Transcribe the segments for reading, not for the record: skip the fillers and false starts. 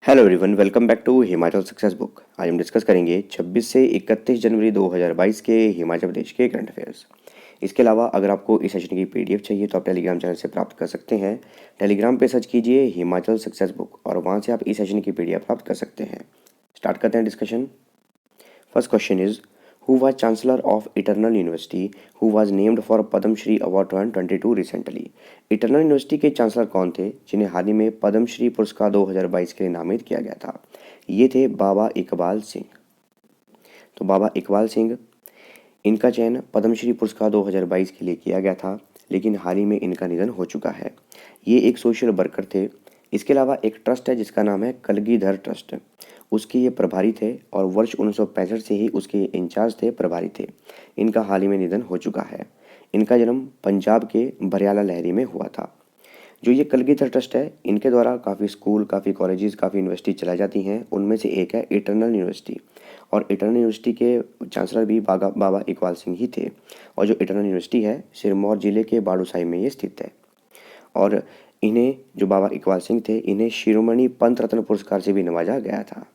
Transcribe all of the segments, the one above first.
Hello everyone, welcome back to Himachal success book. आज हम discuss करेंगे 26 से 31 जनवरी 2022 के हिमाचल प्रदेश के करंट अफेयर्स। इसके अलावा अगर आपको इस सेशन की पीडीएफ चाहिए तो आप टेलीग्राम चैनल से प्राप्त कर सकते हैं। टेलीग्राम पे सर्च कीजिए हिमाचल सक्सेस बुक और वहाँ से आप इस सेशन की पीडीएफ प्राप्त कर सकते हैं। स्टार्ट करते हैं discussion. First question is, who was Chancellor of Eternal University who was named for Padma Shri Award 2022 recently? Eternal university के चांसलर कौन थे जिन्हें हाल ही में पद्म श्री पुरस्कार 2022 के लिए नामित किया गया था? ये थे बाबा इकबाल सिंह। तो बाबा इकबाल सिंह, इनका चयन पद्मश्री पुरस्कार 2022 के लिए किया गया था, लेकिन हाल ही में इनका निधन हो चुका है। ये एक सोशल वर्कर थे। इसके अलावा एक ट्रस्ट है जिसका नाम है कलगीधर ट्रस्ट, उसके ये प्रभारी थे और वर्ष 1965 से ही उसके इंचार्ज थे, प्रभारी थे। इनका हाल ही में निधन हो चुका है। इनका जन्म पंजाब के बरियाला लहरी में हुआ था। जो ये कलगीधर ट्रस्ट है, इनके द्वारा काफ़ी स्कूल, काफ़ी कॉलेजेस, काफ़ी यूनिवर्सिटी चलाई जाती हैं। उनमें से एक है इटर्नल यूनिवर्सिटी, और इटर्नल यूनिवर्सिटी के चांसलर भी बाबा इकबाल सिंह ही थे। और जो इटर्नल यूनिवर्सिटी है, सिरमौर जिले के बाड़ूसाई में ये स्थित है। और इन्हें, जो बाबा इकबाल सिंह थे, इन्हें शिरोमणि पंत रत्न पुरस्कार से भी नवाजा गया था।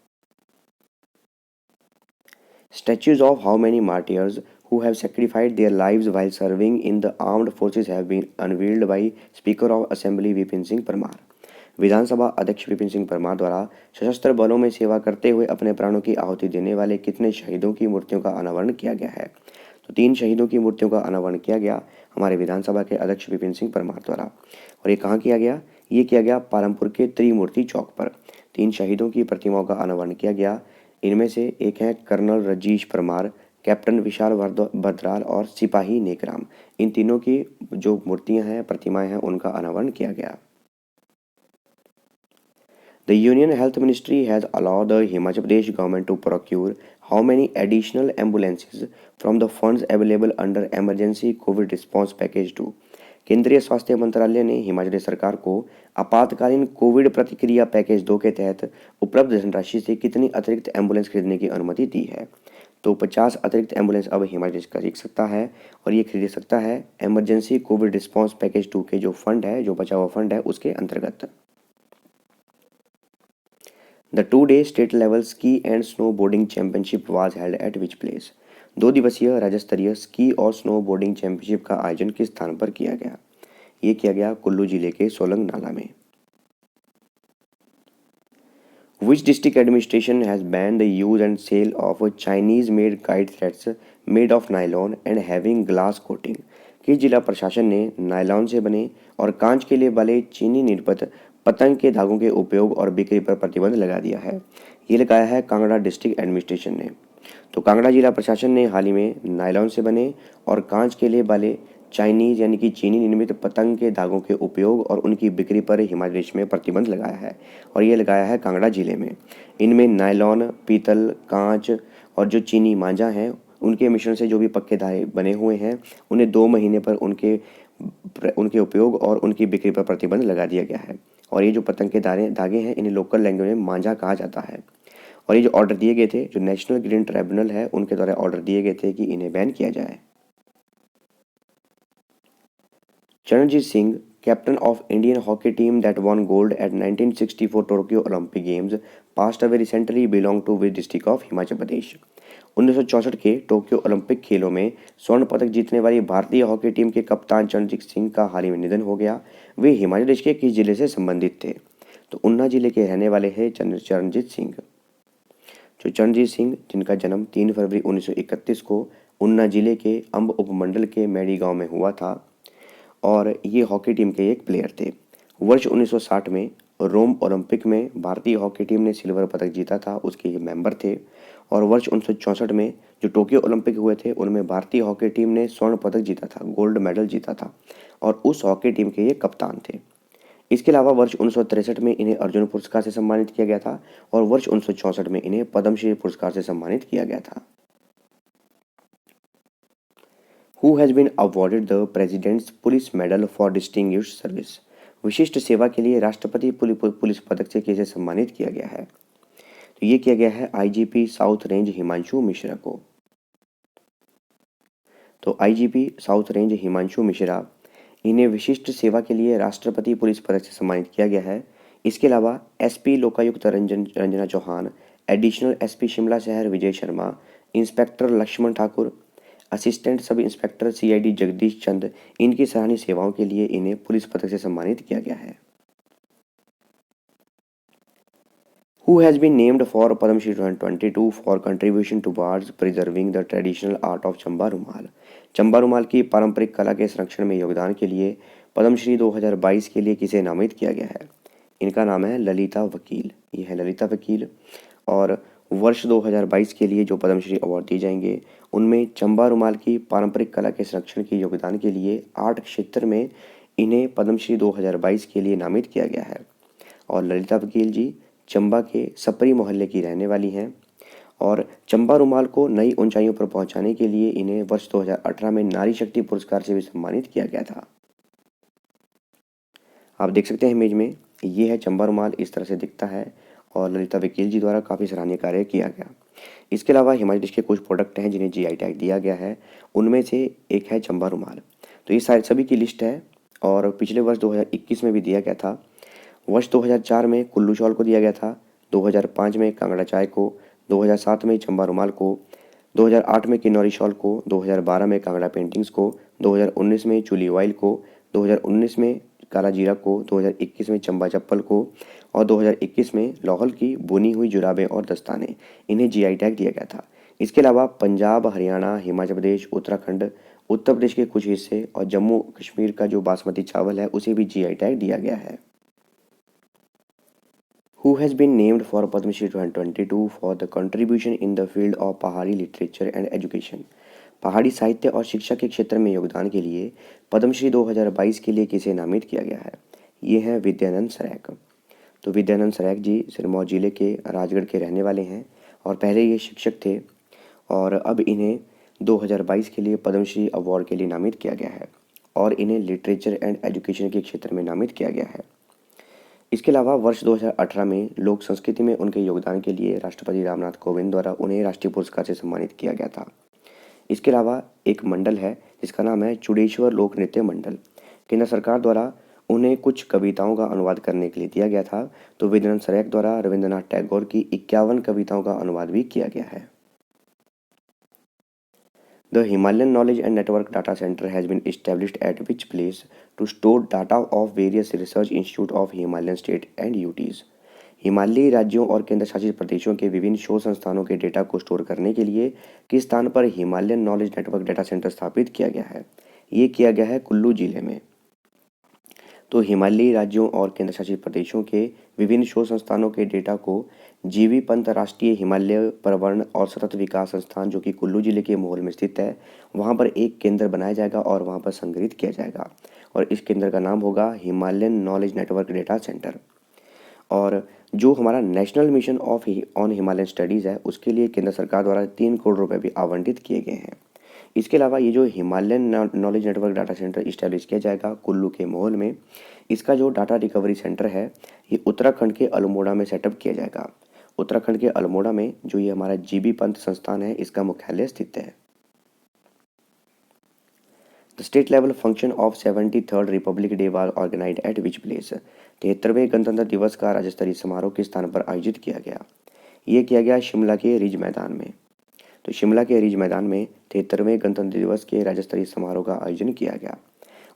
Statues of how many martyrs who have sacrificed their lives while serving in the armed forces have been unveiled by Speaker of Assembly Vipin Singh Parmar. विधानसभा अध्यक्ष विपिन सिंह परमार द्वारा सशस्त्र बलों में सेवा करते हुए अपने प्राणों की आहुति देने वाले कितने शहीदों की मूर्तियों का अनावरण किया गया है? तो 3 शहीदों की मूर्तियों का अनावरण किया गया हमारे विधानसभा के अध्यक्ष विपिन सिंह परमार द्वारा। और ये कहाँ किया गया? ये किया गया पालमपुर के त्रिमूर्ति चौक पर। 3 शहीदों की प्रतिमाओं का अनावरण किया गया। इनमें से एक है कर्नल रजीश परमार, कैप्टन विशाल भद्राल और सिपाही नेकराम। इन तीनों की जो मूर्तियां हैं, प्रतिमाएं हैं, उनका अनावरण किया गया। The Union Health Ministry has allowed the Himachal Pradesh government to procure how many additional ambulances from the funds available under Emergency COVID Response Package 2? केंद्रीय स्वास्थ्य मंत्रालय ने हिमाचल प्रदेश सरकार को आपातकालीन कोविड प्रतिक्रिया पैकेज 2 के तहत उपलब्ध धनराशि से कितनी अतिरिक्त एम्बुलेंस खरीदने की अनुमति दी है? तो 50 अतिरिक्त एम्बुलेंस अब हिमाचल प्रदेश खरीद सकता है, और ये खरीद सकता है एमरजेंसी कोविड रिस्पॉन्स पैकेज 2 के जो फंड है, जो बचा हुआ फंड है, उसके अंतर्गत। The 2-day state level ski and snow boarding championship was held at which place? 2 दिवसीय राज्य स्तरीय स्की और स्नो बोर्डिंग चैंपियनशिप का आयोजन किस स्थान पर किया गया? ये किया गया कुल्लू जिले के सोलंग नाला में। Which district administration has banned the use and sale of Chinese-made kite sets made of nylon and having glass coating? किस जिला प्रशासन ने नायलॉन से बने और कांच के लिए बने चीनी निर्मित पतंग के धागों के उपयोग और बिक्री पर प्रतिबंध लगा दिया है? ये लगाया है कांगड़ा डिस्ट्रिक्ट एडमिनिस्ट्रेशन ने। तो कांगड़ा जिला प्रशासन ने हाल ही में नायलॉन से बने और कांच के लिए बने चाइनीज यानी कि चीनी निर्मित पतंग के धागों के उपयोग और उनकी बिक्री पर हिमाचल प्रदेश में प्रतिबंध लगाया है, और ये लगाया है कांगड़ा जिले में। इनमें नायलॉन, पीतल, कांच और जो चीनी मांझा हैं, उनके मिश्रण से जो भी पक्के धागे बने हुए हैं, उन्हें 2 महीने पर उनके उपयोग और उनकी बिक्री पर प्रतिबंध लगा दिया गया है। और ये जो पतंग के धागे हैं, इन्हें लोकल लैंग्वेज में मांझा कहा जाता है। और ये जो ऑर्डर दिए गए थे, जो नेशनल ग्रीन ट्राइब्यूनल है, उनके द्वारा ऑर्डर दिए गए थे कि इन्हें बैन किया जाए। Charanjit Singh, captain of Indian hockey team that won gold at 1964 Tokyo Olympic Games, passed away recently, belong to which district of Himachal Pradesh? 1964 के टोक्यो ओलंपिक खेलों में स्वर्ण पदक जीतने वाली भारतीय हॉकी टीम के कप्तान चरणजीत सिंह का हाल ही में निधन हो गया। वे हिमाचल प्रदेश के किस जिले से संबंधित थे? तो ऊना जिले के रहने वाले हैं चरणजीत सिंह। जो चरणजीत सिंह, जिनका जन्म 3 फरवरी 1931 को ऊना जिले के अंब उपमंडल के मैडी गांव में हुआ था, और ये हॉकी टीम के एक प्लेयर थे। वर्ष 1960 में रोम ओलंपिक में भारतीय हॉकी टीम ने सिल्वर पदक जीता था, उसके ये मेंबर थे। और वर्ष 1964 में जो टोक्यो ओलंपिक हुए थे, उनमें भारतीय हॉकी टीम ने स्वर्ण पदक जीता था, गोल्ड मेडल जीता था, और उस हॉकी टीम के ये कप्तान थे। इसके अलावा वर्ष 1963 में इन्हें अर्जुन पुरस्कार से सम्मानित किया गया था, और वर्ष 1964 में इन्हें पद्मश्री पुरस्कार से सम्मानित किया गया था। Who has been awarded the President's Police Medal for Distinguished Service? विशिष्ट सेवा के लिए राष्ट्रपति पुलिस पदक से किसे सम्मानित किया गया है? तो ये किया गया है IGP south range Himanshu Mishra को। तो IGP south range Himanshu Mishra, इन्हें विशिष्ट सेवा के लिए राष्ट्रपति पुलिस पदक से सम्मानित किया गया है। इसके अलावा SP Lokayukta Ranjana Chauhan, additional SP Shimla शहर Vijay Sharma, inspector Laxman Thakur, assistant sub inspector CID Jagdish Chand, इनकी सराहनीय सेवाओं के लिए इन्हें पुलिस पदक से सम्मानित किया गया है। Who has been named for Padma Shri 2022 for contribution towards preserving the traditional art of Chamba रुमाल। चंबा रुमाल की पारंपरिक कला के संरक्षण में योगदान के लिए पद्मश्री 2022 के लिए किसे नामित किया गया है? इनका नाम है ललिता वकील। ये है ललिता वकील। और वर्ष 2022 के लिए जो पद्मश्री अवार्ड दिए जाएंगे उनमें चंबा रुमाल की पारंपरिक कला के संरक्षण के योगदान के लिए आर्ट क्षेत्र में इन्हें पद्मश्री 2022 के लिए नामित किया गया है। और ललिता वकील जी चंबा के सपरी मोहल्ले की रहने वाली हैं और चंबा रुमाल को नई ऊंचाइयों पर पहुंचाने के लिए इन्हें वर्ष 2018 में नारी शक्ति पुरस्कार से भी सम्मानित किया गया था। आप देख सकते हैं इमेज में, ये है चंबा रुमाल, इस तरह से दिखता है और ललिता वकील जी द्वारा काफ़ी सराहनीय कार्य किया गया। इसके अलावा हिमाचल प्रदेश के कुछ प्रोडक्ट हैं जिन्हें जीआई टैग दिया गया है, उनमें से एक है चंबा रुमाल। तो ये सारे सभी की लिस्ट है और पिछले वर्ष 2021 में भी दिया गया था। वर्ष 2004 में कुल्लू शॉल को दिया गया था, 2005 में कांगड़ा चाय को, 2007 में चंबा रुमाल को, 2008 में किन्नौरी शॉल को, 2012 में कांगड़ा पेंटिंग्स को, 2019 में चुली ऑयल को, 2019 में काला जीरा को, 2021 में चंबा चप्पल को और 2021 में लाहौल की बुनी हुई जुराबें और दस्ताने, इन्हें जीआई टैग दिया गया था। इसके अलावा पंजाब, हरियाणा, हिमाचल प्रदेश, उत्तराखंड, उत्तर प्रदेश के कुछ हिस्से और जम्मू कश्मीर का जो बासमती चावल है उसे भी जीआई टैग दिया गया है। Who has been named for Padma Shri 2022 for the contribution in the field of पहाड़ी लिटरेचर एंड एजुकेशन। पहाड़ी साहित्य और शिक्षा के क्षेत्र में योगदान के लिए पद्मश्री 2022 के लिए किसे नामित किया गया है? ये हैं विद्यानंद सरेक। तो विद्यानंद सरेक जी सिरमौर जिले के राजगढ़ के रहने वाले हैं और पहले ये शिक्षक थे और अब इन्हें 2022 के लिए पद्मश्री अवार्ड के लिए नामित किया गया है और इन्हें लिटरेचर एंड एजुकेशन के क्षेत्र में नामित किया गया है। इसके अलावा वर्ष 2018 में लोक संस्कृति में उनके योगदान के लिए राष्ट्रपति रामनाथ कोविंद द्वारा उन्हें राष्ट्रीय पुरस्कार से सम्मानित किया गया था। इसके अलावा एक मंडल है जिसका नाम है चुडेश्वर लोक नृत्य मंडल। केंद्र सरकार द्वारा उन्हें कुछ कविताओं का अनुवाद करने के लिए दिया गया था। तो विद्यानंद सरेक द्वारा रविंद्रनाथ टैगोर की 51 कविताओं का अनुवाद भी किया गया है। The Himalayan Knowledge and Network Data Center has been established at which place to store data of various research institute of Himalayan state and UTs। हिमालयी राज्यों और केंद्र शासित प्रदेशों के विभिन्न शोध संस्थानों के डेटा को स्टोर करने के लिए किस स्थान पर Himalayan knowledge network data centre स्थापित किया गया है? ये किया गया है कुल्लू जिले में। तो हिमालयी राज्यों और केंद्र शासित प्रदेशों के विभिन्न शोध संस्थानों के डेटा को जीवी पंत राष्ट्रीय हिमालय पर्यावरण और सतत विकास संस्थान जो कि कुल्लू जिले के मोहोल में स्थित है, वहाँ पर एक केंद्र बनाया जाएगा और वहाँ पर संग्रहित किया जाएगा और इस केंद्र का नाम होगा Himalayan knowledge network data centre. और जो हमारा national mission of on Himalayan studies है उसके लिए केंद्र सरकार द्वारा 3 करोड़ रुपए भी आवंटित किए गए हैं। इसके अलावा ये जो Himalayan knowledge network data centre establish किया जाएगा कुल्लू के मोहोल में, इसका जो डाटा रिकवरी सेंटर है ये उत्तराखंड के अल्मोड़ा में सेटअप किया जाएगा। उत्तराखंड के अल्मोड़ा में जो ये हमारा जीबी पंत संस्थान है इसका मुख्यालय स्थित है। The state level function of 73rd republic day was organised at which place. 73वें गणतंत्र दिवस का राज्य स्तरीय समारोह किस स्थान पर आयोजित किया गया? ये किया गया शिमला के रिज मैदान में। तो शिमला के रिज मैदान में 73वें गणतंत्र दिवस के राज्य स्तरीय समारोह का आयोजन किया गया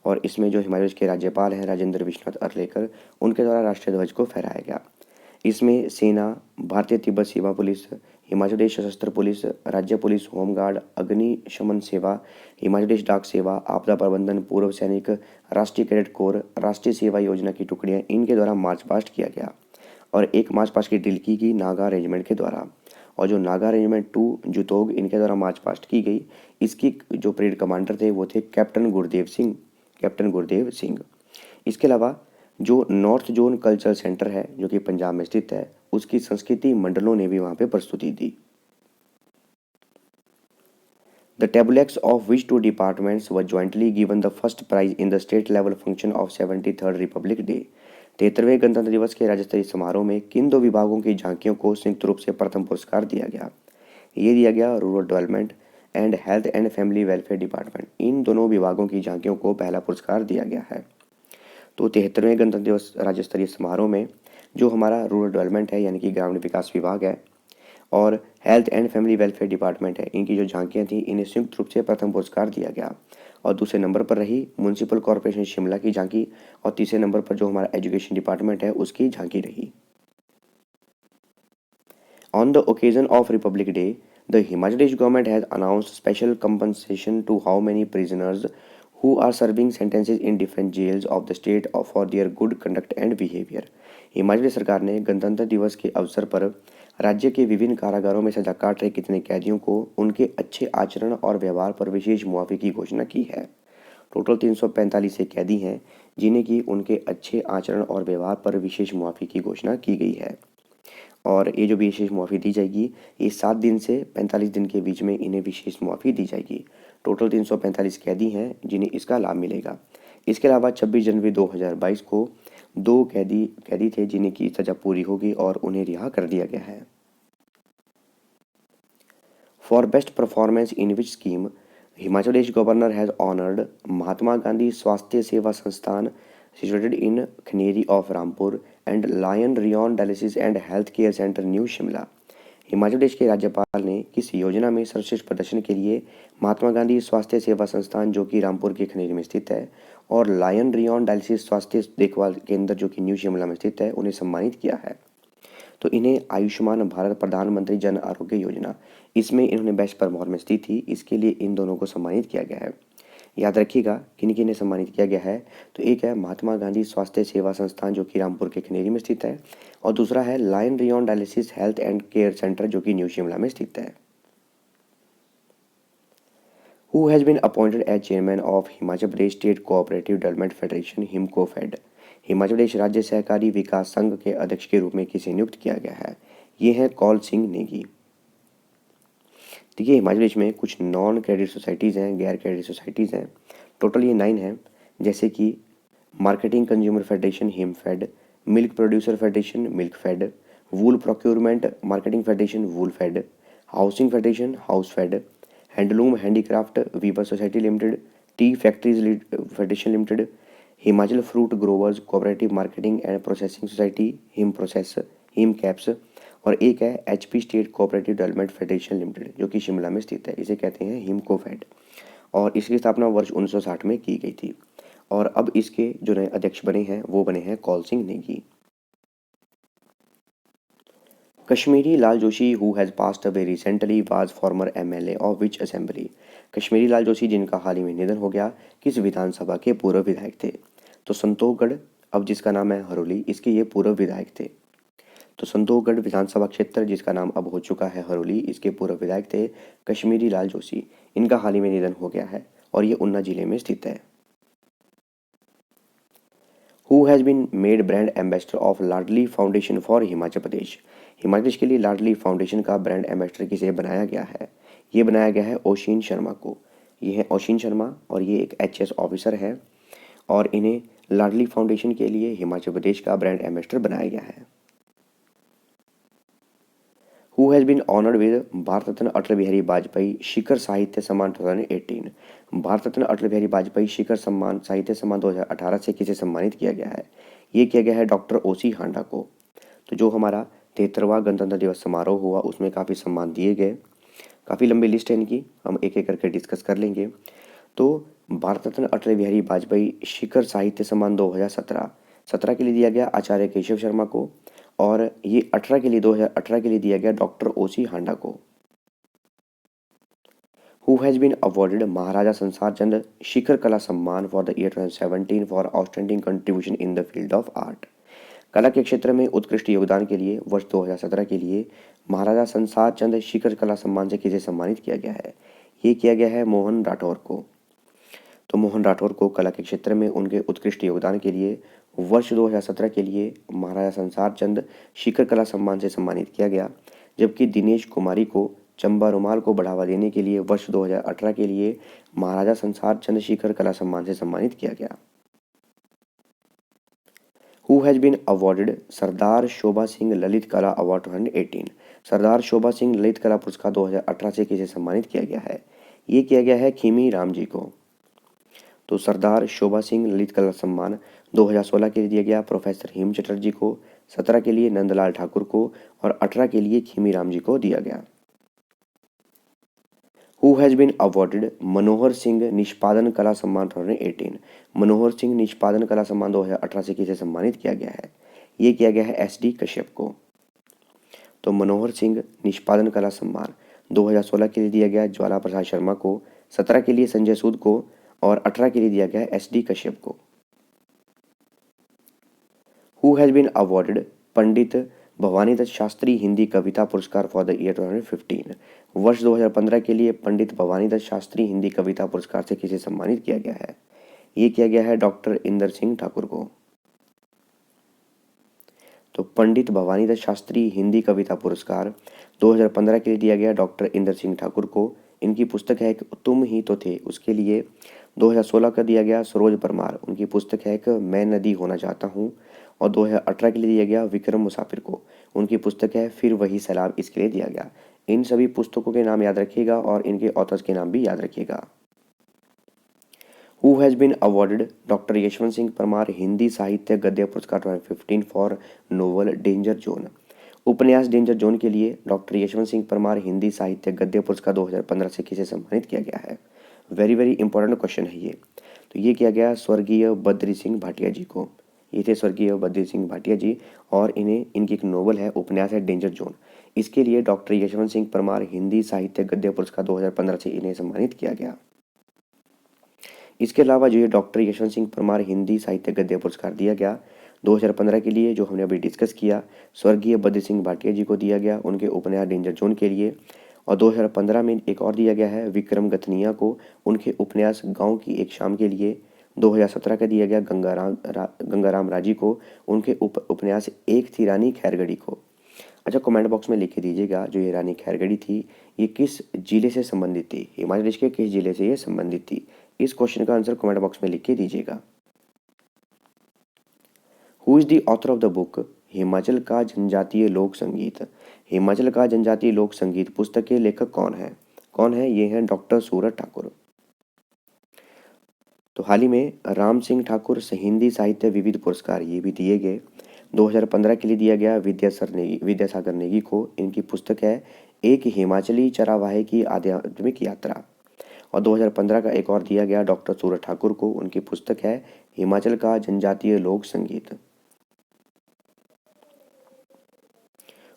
और इसमें जो हिमाचल प्रदेश के राज्यपाल हैं राजेंद्र विश्वनाथ अर्लेकर, उनके द्वारा राष्ट्रीय ध्वज को फहराया गया। इसमें सेना, भारतीय तिब्बत सीमा पुलिस, हिमाचल प्रदेश सशस्त्र पुलिस, राज्य पुलिस, होमगार्ड, अग्निशमन सेवा, हिमाचल प्रदेश डाक सेवा, आपदा प्रबंधन, पूर्व सैनिक, राष्ट्रीय कैडेट कोर, राष्ट्रीय सेवा योजना की टुकड़ियाँ, इनके द्वारा मार्च पास्ट किया गया और एक मार्च पास्ट की ड्रिल की गई नागा रेजिमेंट के द्वारा। और जो नागा रेजिमेंट 2 जुतोग इनके द्वारा मार्च पास्ट की गई, इसकी जो परेड कमांडर थे वो थे कैप्टन गुरदेव सिंह। इसके अलावा जो नॉर्थ जोन कल्चरल सेंटर है जो कि पंजाब में स्थित है, उसकी संस्कृति मंडलों ने भी वहाँ पे प्रस्तुति दी। The tableaux of which two departments were jointly given the first prize in the state level function of 73rd Republic Day। 73वें गणतंत्र दिवस के राज्य स्तरीय समारोह में किन 2 विभागों की झांकियों को संयुक्त रूप से प्रथम पुरस्कार दिया गया? ये दिया गया rural development and health and family welfare department. इन दोनों विभागों की झांकियों को पहला पुरस्कार दिया गया है। तो 73वें गणतंत्र दिवस राज्य स्तरीय समारोह में जो हमारा रूरल डेवलपमेंट है यानी कि ग्रामीण विकास विभाग है, और health and family welfare department है, इनकी जो झांकियाँ थी इन्हें संयुक्त रूप से प्रथम पुरस्कार दिया गया। और दूसरे नंबर पर रही म्यूनसिपल कॉरपोरेशन शिमला की झांकी, और तीसरे नंबर पर जो हमारा एजुकेशन डिपार्टमेंट है उसकी झांकी रही। On the occasion of Republic Day, the Himachal Pradesh government has announced special compensation to how many prisoners who are serving sentences in different jails of the state for their good conduct and behavior। Himachal Pradesh सरकार ने गणतंत्र दिवस के अवसर पर राज्य के विभिन्न कारागारों में सजा काट रहे कितने कैदियों को उनके अच्छे आचरण और व्यवहार पर विशेष मुआवजे की घोषणा की है। टोटल 345 से कैदी हैं जिन्हें कि उनके अच्छे आचरण और व्यवहार पर विशेष मुआवजे की घोषणा की गई है। और ये जो विशेष मुआफ़ी दी जाएगी, ये 7 दिन से 45 दिन के बीच में इन्हें विशेष मुआफ़ी दी जाएगी। टोटल 345 कैदी हैं जिन्हें इसका लाभ मिलेगा। इसके अलावा 26 जनवरी 2022 को 2 कैदी थे जिन्हें की सज़ा पूरी होगी और उन्हें रिहा कर दिया गया है। For best performance in which scheme Himachal Pradesh governor has honoured Mahatma Gandhi Swasthya Seva Sansthan situated in Khaneri of Rampur and lion Rion dialysis and health care centre New Shimla. Himachal Pradesh के राज्यपाल ने किस योजना में सर्वश्रेष्ठ प्रदर्शन के लिए महात्मा गांधी स्वास्थ्य सेवा संस्थान जो कि रामपुर के खनेरी में स्थित है और लायन रियॉन डायलिसिस स्वास्थ्य देखभाल केंद्र जो कि न्यू शिमला में स्थित है उन्हें सम्मानित किया है? तो इन्हें आयुष्मान भारत प्रधानमंत्री जन आरोग्य योजना, इसमें इन्होंने बेस्ट परफॉर्मेंस दी थी, इसके लिए इन दोनों को सम्मानित किया गया है। याद रखिएगा किन किन ने सम्मानित किया गया है। तो एक है महात्मा गांधी स्वास्थ्य सेवा संस्थान जो कि रामपुर के खनेरी में स्थित है, और दूसरा है lion Rion dialysis health and care centre जो कि न्यू शिमला में स्थित है। Who has been appointed as chairman of Himachal Pradesh state cooperative development federation Himcofed. Himachal Pradesh राज्य सहकारी विकास संघ के अध्यक्ष के रूप में किसे नियुक्त किया गया है? ये है कौल सिंह नेगी। देखिए हिमाचल प्रदेश में कुछ नॉन क्रेडिट सोसाइटीज़ हैं, गैर क्रेडिट सोसाइटीज़ हैं। टोटल ये 9 हैं, जैसे कि marketing consumer federation Himfed, milk producer federation Milkfed, wool procurement marketing federation Woolfed, housing federation Housefed, handloom handicraft weaver society limited, tea factories federation limited, Himachal fruit growers cooperative marketing and processing society Him process Him Caps, और एक है HP state cooperative development federation limited जो कि शिमला में स्थित है, इसे कहते हैं हिमकोफेड, और इसकी स्थापना वर्ष 1960 में की गई थी। और अब इसके जो नए अध्यक्ष बने हैं वो बने हैं Kaul Singh Negi. Kashmiri Lal Joshi who has passed away recently was former MLA of which assembly. Kashmiri Lal Joshi जिनका हाल ही में निधन हो गया, किस विधानसभा के पूर्व विधायक थे? तो संतोखगढ़, अब जिसका नाम है हरोली, इसके ये पूर्व विधायक थे। तो संतोखगढ़ विधानसभा क्षेत्र जिसका नाम अब हो चुका है हरोली, इसके पूर्व विधायक थे कश्मीरी लाल जोशी। इनका हाल ही में निधन हो गया है और ये ऊना जिले में स्थित है। Who has been made brand ambassador of Ladli foundation for Himachal Pradesh. Himachal Pradesh के लिए लाडली फाउंडेशन का ब्रांड एम्बेसडर किसे बनाया गया है? ये बनाया गया है ओशिन शर्मा को। ये है ओशिन शर्मा और ये एक एचएस ऑफिसर है, और इन्हें लाडली फाउंडेशन के लिए हिमाचल प्रदेश का ब्रांड एम्बेसडर बनाया गया है। Who has been honoured with Bharat Ratna Atal Bihari Vajpayee Shikhar Sahitya Samman 2018। Bharat Ratna Atal Bihari Vajpayee शिखर सम्मान साहित्य सम्मान 2018 से किसे सम्मानित किया गया है? ये किया गया है डॉक्टर ओसी हांडा को। तो जो हमारा 73वां गणतंत्र दिवस समारोह हुआ उसमें काफ़ी सम्मान दिए गए, काफ़ी लंबी लिस्ट है इनकी, हम एक एक करके डिस्कस कर लेंगे। तो भारत रत्न अटल बिहारी वाजपेयी शिखर साहित्य सम्मान 2017 के लिए दिया गया आचार्य केशव शर्मा को, और ये 2018 के लिए दिया गया डॉक्टर ओसी हांडा को। हु हैज़ बीन अवॉर्डेड महाराजा संसार चंद शिखर कला सम्मान for the year 2017 for outstanding contribution in the field of art. कला के क्षेत्र में उत्कृष्ट योगदान के लिए वर्ष 2017 के लिए महाराजा संसार चंद शिखर कला सम्मान से किसे सम्मानित किया गया है? ये किया गया है मोहन राठौर को। तो मोहन राठौर को कला के क्षेत्र में उनके उत्कृष्ट योगदान के लिए वर्ष 2017 के लिए महाराजा संसार चंद शिखर कला सम्मान से सम्मानित किया गया, जबकि दिनेश कुमारी को चंबा रुमाल को बढ़ावा देने के लिए वर्ष 2018 के लिए महाराजा संसार चंद शिखर कला सम्मान से सम्मानित किया गया। हु हैज़ बीन अवॉर्डेड सरदार शोभा सिंह ललित कला अवार्ड 2018। सरदार शोभा सिंह ललित कला पुरस्कार 2018 से किसे सम्मानित किया गया है? ये किया गया है खीमी राम जी को। तो सरदार शोभा सिंह ललित कला सम्मान 2016 के लिए दिया गया प्रोफेसर हेम चटर्जी को, 17 के लिए नंदलाल ठाकुर को और 18 के लिए खीमीराम जी को दिया गया। Who has been awarded Manohar Singh निष्पादन कला सम्मान 2018। मनोहर सिंह निष्पादन कला सम्मान 2018 से किसे सम्मानित किया गया है? ये किया गया है SD कश्यप को। तो मनोहर सिंह निष्पादन कला सम्मान 2016 के लिए दिया गया ज्वाला प्रसाद शर्मा को, 17 के लिए संजय सूद को और 18 के लिए दिया गया SD कश्यप को। हु हैज़ बीन अवॉर्डेड पंडित भवानी दत्त शास्त्री हिंदी कविता पुरस्कार फॉर द ईयर 2015। वर्ष 2015 के लिए पंडित भवानी दत्त शास्त्री हिंदी कविता पुरस्कार से किसे सम्मानित किया गया है? ये किया गया है डॉक्टर इंदर सिंह ठाकुर को। तो पंडित भवानी दत्त शास्त्री हिंदी कविता पुरस्कार 2015 के लिए दिया गया डॉक्टर इंदर सिंह ठाकुर को। इनकी पुस्तक है एक तुम ही तो थे, उसके लिए 2016 का दिया गया सरोज परमार, उनकी पुस्तक है एक मैं नदी होना चाहता हूँ। और 2018 के लिए दिया गया विक्रम मुसाफिर को, उनकी पुस्तक है फिर वही सैलाब, इसके लिए दिया गया। इन सभी पुस्तकों के नाम याद रखिएगा और इनके ऑथर्स के नाम भी याद रखिएगा। Who has been awarded doctor Yashwant Singh Parmar Hindi Sahitya Gadya Puraskar 2015 for novel danger zone. उपन्यास डेंजर जोन के लिए डॉक्टर यशवंत सिंह परमार हिंदी साहित्य गद्य पुरस्कार 2015 से किसे सम्मानित किया गया है? वेरी वेरी इंपॉर्टेंट क्वेश्चन है ये। तो ये किया गया स्वर्गीय बद्री सिंह भाटिया जी को। ये थे स्वर्गीय बद्री सिंह भाटिया जी और इन्हें इनकी एक नोवेल है उपन्यास है डेंजर जोन, इसके लिए डॉक्टर यशवंत सिंह परमार हिंदी साहित्य गद्य पुरस्कार 2015 से इन्हें सम्मानित किया गया। इसके अलावा जो ये डॉक्टर यशवंत सिंह परमार हिंदी साहित्य गद्य पुरस्कार दिया गया 2015 के लिए, जो हमने अभी डिस्कस किया, स्वर्गीय बद्री सिंह भाटिया जी को दिया गया उनके उपन्यास डेंजर जोन के लिए। और 2015 में एक और दिया गया है विक्रम गथनिया को उनके उपन्यास गांव की एक शाम के लिए। 2017 का दिया गया गंगाराम राजी को उनके उपन्यास एक थी रानी खैरगढ़ी को। अच्छा, कमेंट बॉक्स में लिख के दीजिएगा जो ये रानी खैरगढ़ी थी ये किस जिले से संबंधित थी, हिमाचल प्रदेश के किस जिले से ये संबंधित थी? इस क्वेश्चन का आंसर कमेंट बॉक्स में लिख के दीजिएगा। Who is the author of the book Himachal का जनजातीय लोक संगीत? हिमाचल का जनजातीय लोक संगीत पुस्तक के लेखक कौन है? कौन है? ये हैं डॉक्टर सूरत ठाकुर। तो हाल ही में राम सिंह ठाकुर हिंदी साहित्य विविध पुरस्कार ये भी दिए गए। 2015 के लिए दिया गया विद्यासागर नेगी को, इनकी पुस्तक है एक हिमाचली चरावाहे की आध्यात्मिक यात्रा। और 2015 का एक और दिया गया डॉक्टर सूरत ठाकुर को, उनकी पुस्तक है हिमाचल का जनजातीय लोक संगीत।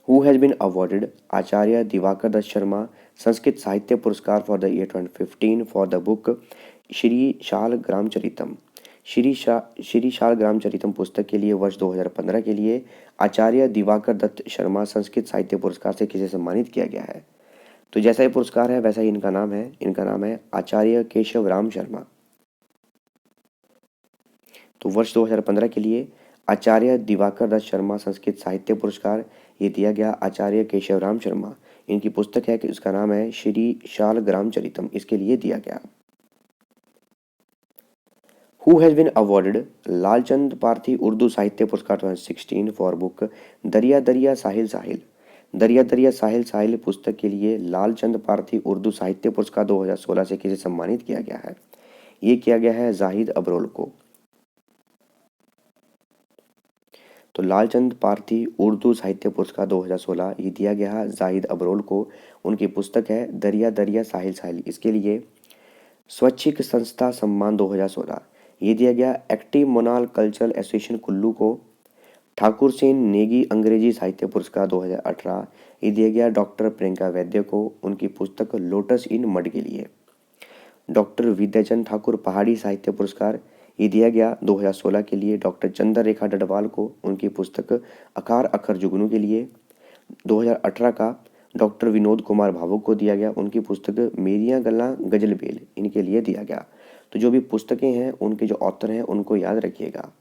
Who has been awarded Acharya Diwakar Dutt Sharma Sanskrit Sahitya Puraskar for the year 2015 for the book Shri Shalgram Charitam. Shri Shalgram Charitam पुस्तक के लिए वर्ष 2015 के लिए आचार्य दिवाकर दत्त शर्मा संस्कृत साहित्य पुरस्कार से किसे सम्मानित किया गया है? तो जैसा ये पुरस्कार है वैसा ही इनका नाम है आचार्य केशव राम शर्मा। तो वर्ष 2015 के लिए आचार्य दिवाकर दत्त शर्मा संस्कृत साहित्य पुरस्कार ये दिया गया आचार्य केशव राम शर्मा। इनकी पुस्तक है कि उसका नाम है श्री शालग्राम चरितम, इसके लिए दिया गया। Who has been awarded Lalchand Parthi Urdu Sahitya Puraskar 2016 for book दरिया दरिया साहिल साहिल। दरिया दरिया साहिल साहिल पुस्तक के लिए लालचंद पार्थी उर्दू साहित्य पुरस्कार 2016 से किसे सम्मानित किया गया है? ये किया गया है जाहिद अबरोल को। तो लालचंद पार्थी उर्दू साहित्य पुरस्कार 2016 ये दिया गया है जाहिद अबरोल को, उनकी पुस्तक है दरिया दरिया साहिल साहिल, इसके लिए स्वैच्छिक संस्था सम्मान 2016 ये दिया गया एक्टिव मोनाल कल्चरल एसोसिएशन कुल्लू को। ठाकुर सेन नेगी अंग्रेजी साहित्य पुरस्कार 2018 ये दिया गया डॉक्टर प्रियंका वैद्य को, उनकी पुस्तक लोटस इन मड के लिए। डॉक्टर विद्याचंद ठाकुर पहाड़ी साहित्य पुरस्कार ये दिया गया 2016 के लिए डॉक्टर चंद्र रेखा डडवाल को, उनकी पुस्तक अकार अखर जुगनू के लिए। 2018 का डॉक्टर विनोद कुमार भावुक को दिया गया, उनकी पुस्तक मेरियां गल्ला गजल बेल इनके लिए दिया गया। तो जो भी पुस्तकें हैं उनके जो ऑथर हैं उनको याद रखिएगा।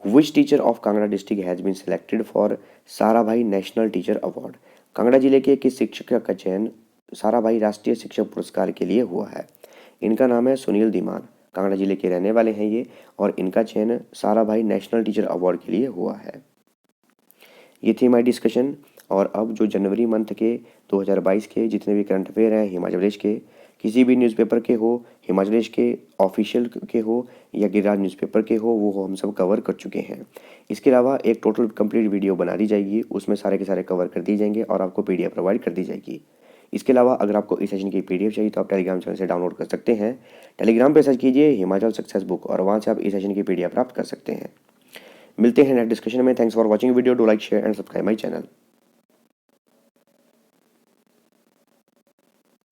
Which teacher of Kangra district has been selected for Sarabhai national teacher award? Kangra जिले के किस शिक्षक का चयन साराभाई राष्ट्रीय शिक्षक पुरस्कार के लिए हुआ है? इनका नाम है सुनील धीमान, कांगड़ा जिले के रहने वाले हैं ये और इनका चयन साराभाई नेशनल टीचर अवार्ड के लिए हुआ है। ये थी हमारी डिस्कशन। और अब जो जनवरी मंथ के 2022 के जितने भी करंट अफेयर हैं हिमाचल प्रदेश के किसी भी न्यूज़पेपर के हो, हिमाचल प्रदेश के ऑफिशियल के हो या गिरिराज न्यूज़पेपर के हो, वो हम सब कवर कर चुके हैं। इसके अलावा एक टोटल कंप्लीट वीडियो बना दी जाएगी, उसमें सारे के सारे कवर कर दिए जाएंगे और आपको पीडीएफ प्रोवाइड कर दी जाएगी। इसके अलावा अगर आपको इस सेशन की पीडीएफ चाहिए तो आप टेलीग्राम चैनल से डाउनलोड कर सकते हैं। टेलीग्राम पे सर्च कीजिए हिमाचल सक्सेस बुक और वहाँ से आप इस सेशन की पीडीएफ प्राप्त कर सकते हैं। मिलते हैं नेक्स्ट डिस्कशन में। Thanks for watching video. Do like share and subscribe my channel.